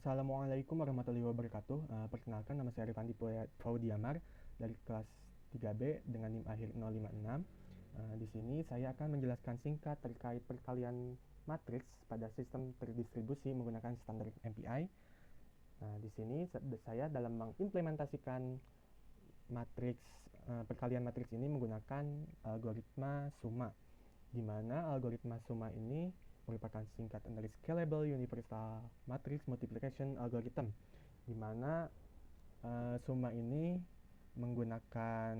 Assalamualaikum warahmatullahi wabarakatuh. Perkenalkan, nama saya Rifandi Faudiamar dari kelas 3B dengan NIM akhir 056. Di sini saya akan menjelaskan singkat terkait perkalian matriks pada sistem terdistribusi menggunakan standar MPI. Nah, di sini saya dalam mengimplementasikan perkalian matriks ini menggunakan algoritma summa, di mana algoritma summa ini merupakan singkatan dari Scalable Universal Matrix Multiplication Algorithm, di mana summa ini menggunakan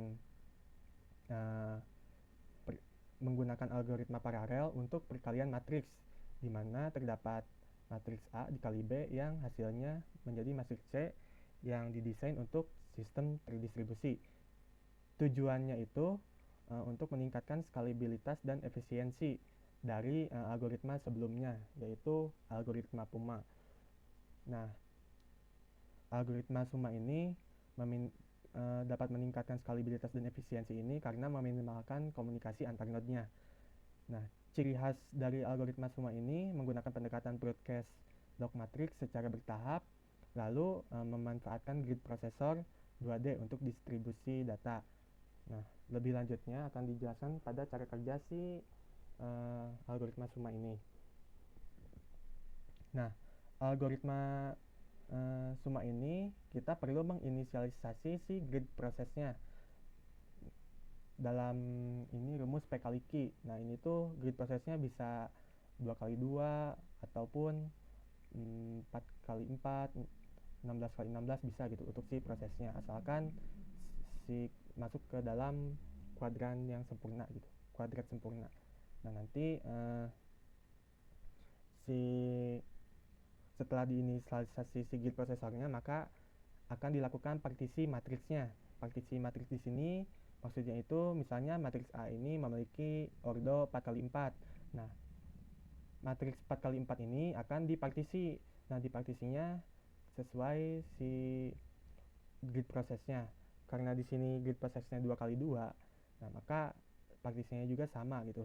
algoritma paralel untuk perkalian matriks, di mana terdapat matriks A dikali B yang hasilnya menjadi matriks C yang didesain untuk sistem terdistribusi. Tujuannya itu untuk meningkatkan skalabilitas dan efisiensi dari algoritma sebelumnya, yaitu algoritma Puma. Nah, algoritma summa ini dapat meningkatkan skalabilitas dan efisiensi ini karena meminimalkan komunikasi antar node-nya. Nah, ciri khas dari algoritma summa ini menggunakan pendekatan broadcast log matrix secara bertahap, lalu memanfaatkan grid processor 2D untuk distribusi data. Nah, lebih lanjutnya akan dijelaskan pada cara kerja si algoritma summa ini. Nah, algoritma summa ini kita perlu menginisialisasi si grid prosesnya dalam ini rumus P kali Q. Nah, ini tuh grid prosesnya bisa 2 kali 2 ataupun 4 kali 4, 16 kali 16 bisa gitu untuk si prosesnya, asalkan si masuk ke dalam kuadran yang sempurna gitu, kuadrat sempurna. Nah, nanti setelah diinisialisasi si grid prosesornya, maka akan dilakukan partisi matriksnya. Partisi matriks di sini maksudnya itu misalnya matriks A ini memiliki ordo 4 kali 4. Nah, matriks 4 kali 4 ini akan dipartisi. Nah, dipartisinya sesuai si grid prosesnya. Karena di sini grid prosesnya 2 kali 2, nah maka partisinya juga sama gitu.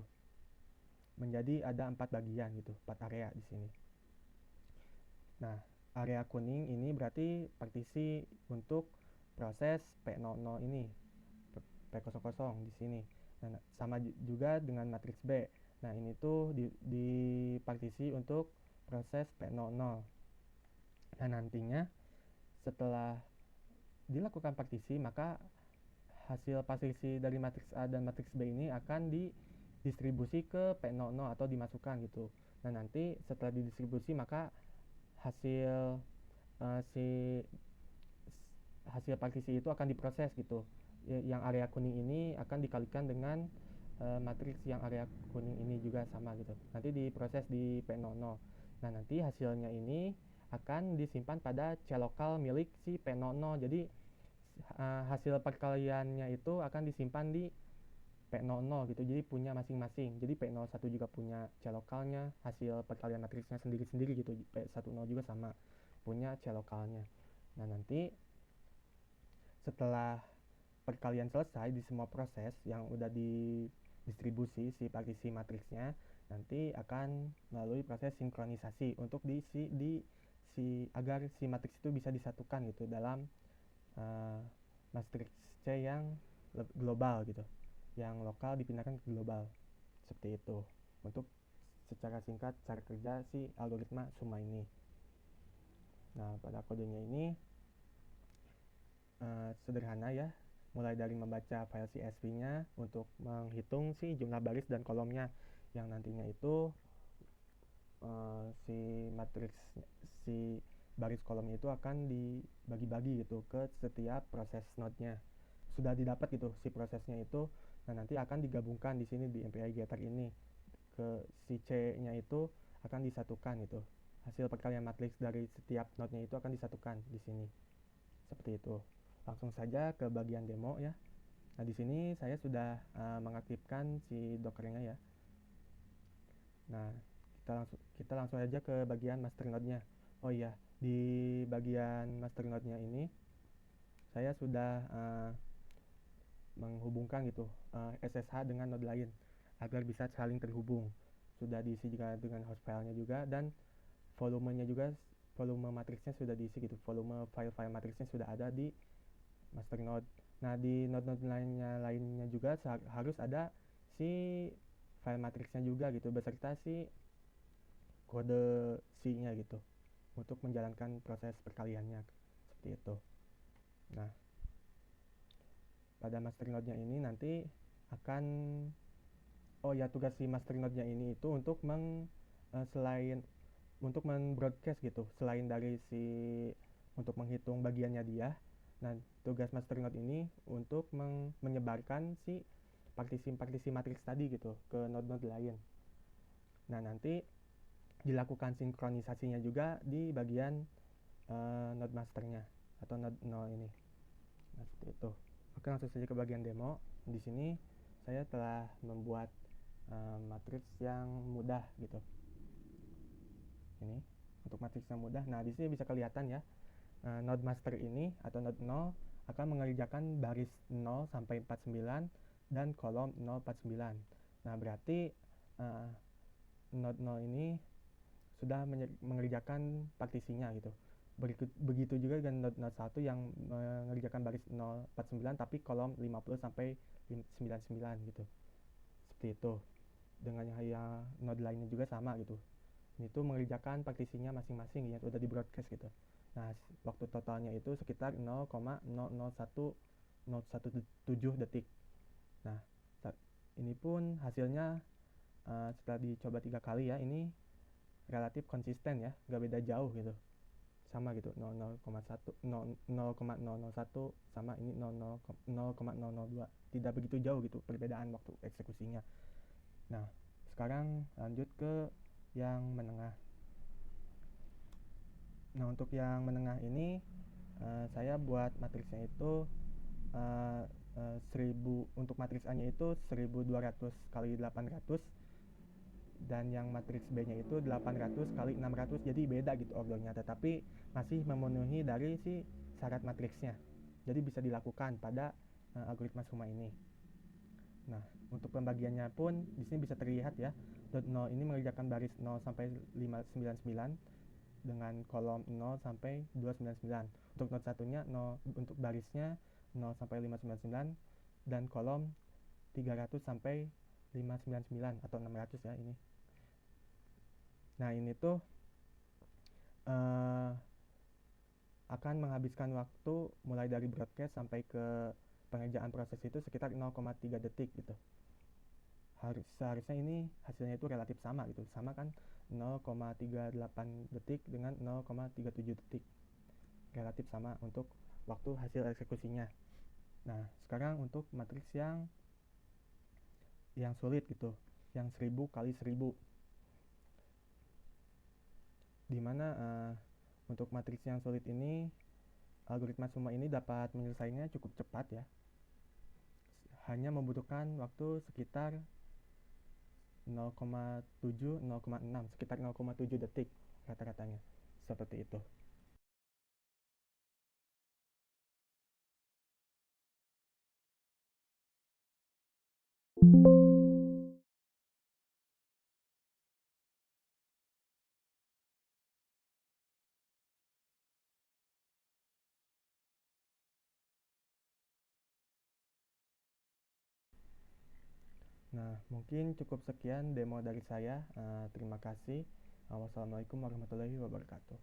Menjadi ada 4 bagian gitu, 4 area di sini. Nah, area kuning ini berarti partisi untuk proses P00 ini, P00 di sini. Nah, sama juga dengan matriks B. Nah, ini tuh di partisi untuk proses P00. Nah, nantinya setelah dilakukan partisi, maka hasil partisi dari matriks A dan matriks B ini akan didistribusi ke P00 atau dimasukkan gitu. Nah, nanti setelah didistribusi maka hasil partisi itu akan diproses gitu. Yang area kuning ini akan dikalikan dengan matriks yang area kuning ini juga sama gitu. Nanti diproses di P00. Nah, nanti hasilnya ini akan disimpan pada C lokal milik si P00. Jadi hasil perkaliannya itu akan disimpan di P00 gitu. Jadi punya masing-masing. Jadi P01 juga punya C lokalnya, hasil perkalian matriksnya sendiri-sendiri gitu. P10 juga sama, punya C lokalnya. Nah, nanti setelah perkalian selesai di semua proses yang udah didistribusi si partisi matriksnya, nanti akan melalui proses sinkronisasi untuk agar si matriks itu bisa disatukan gitu dalam matriks C yang global gitu, yang lokal dipindahkan ke global, seperti itu untuk secara singkat cara kerja si algoritma summa ini. Nah, pada kodenya ini sederhana ya, mulai dari membaca file CSV-nya untuk menghitung si jumlah baris dan kolomnya, yang nantinya itu si baris kolomnya itu akan dibagi-bagi gitu ke setiap proses node-nya. Sudah didapat gitu si prosesnya itu. Nah, nanti akan digabungkan di sini di MPI getter ini ke si C-nya itu akan disatukan gitu. Hasil perkalian matriks dari setiap node-nya itu akan disatukan di sini. Seperti itu. Langsung saja ke bagian demo ya. Nah, di sini saya sudah mengaktifkan si dockernya ya. Nah, kita langsung aja ke bagian master node-nya. Oh iya, di bagian master node-nya ini saya sudah menghubungkan gitu SSH dengan node lain agar bisa saling terhubung. Sudah diisi juga dengan host filenya juga, dan volumenya juga volume matriksnya sudah diisi gitu, volume file-file matriksnya sudah ada di master node. Nah, di node-node lainnya juga harus ada si file matriksnya juga gitu, beserta si kode C-nya gitu, untuk menjalankan proses perkaliannya seperti itu. Nah, pada master node-nya ini nanti akan tugas si master node-nya ini itu untuk selain untuk men-broadcast gitu, selain dari si untuk menghitung bagiannya dia. Nah, tugas master node ini untuk menyebarkan si partisi matriks tadi gitu ke node-node lain. Nah, nanti dilakukan sinkronisasinya juga di bagian node masternya atau node 0 ini. Nah, seperti itu. Oke, langsung saja ke bagian demo. Di sini saya telah membuat matriks yang mudah gitu. Ini untuk matriks yang mudah. Nah, di sini bisa kelihatan ya, node master ini atau node 0 akan mengerjakan baris 0 sampai 49 dan kolom 049. Nah, berarti node 0 ini sudah mengerjakan partisinya gitu. Begitu juga dengan node 1 yang mengerjakan baris 049 tapi kolom 50 sampai 99 gitu. Seperti itu. Dengan yang node lainnya juga sama gitu. Ini tuh mengerjakan partisinya masing-masing yang udah di broadcast gitu. Nah, waktu totalnya itu sekitar 0,00117 detik. Nah, ini pun hasilnya setelah dicoba 3 kali ya, ini relatif konsisten ya, gak beda jauh gitu, sama gitu, 0,001 sama ini 0,002, tidak begitu jauh gitu perbedaan waktu eksekusinya. Nah, sekarang lanjut ke yang menengah. Nah, untuk yang menengah ini saya buat matriksnya itu 1000, untuk matriks A-nya itu 1200 kali 800, dan yang matriks B-nya itu 800 kali 600, jadi beda gitu ordernya, tetapi masih memenuhi dari si syarat matriksnya. Jadi bisa dilakukan pada algoritma Summa ini. Nah, untuk pembagiannya pun di sini bisa terlihat ya. Node 0 ini mengerjakan baris 0 sampai 599 dengan kolom 0 sampai 299. Untuk node satunya 0, untuk barisnya 0 sampai 599 dan kolom 300 sampai 599 atau 600 ya ini. Nah, ini tuh akan menghabiskan waktu mulai dari broadcast sampai ke pengerjaan proses itu sekitar 0,3 detik gitu. Seharusnya ini hasilnya itu relatif sama gitu, sama kan, 0,38 detik dengan 0,37 detik, relatif sama untuk waktu hasil eksekusinya. Nah, sekarang untuk matriks yang sulit gitu, yang 1000 kali 1000, dimana untuk matriks yang sulit ini algoritma Summa ini dapat menyelesaikannya cukup cepat ya, hanya membutuhkan waktu sekitar 0,7 0,6, sekitar 0,7 detik rata-ratanya, seperti itu. Nah, mungkin cukup sekian demo dari saya. Terima kasih. Wassalamualaikum warahmatullahi wabarakatuh.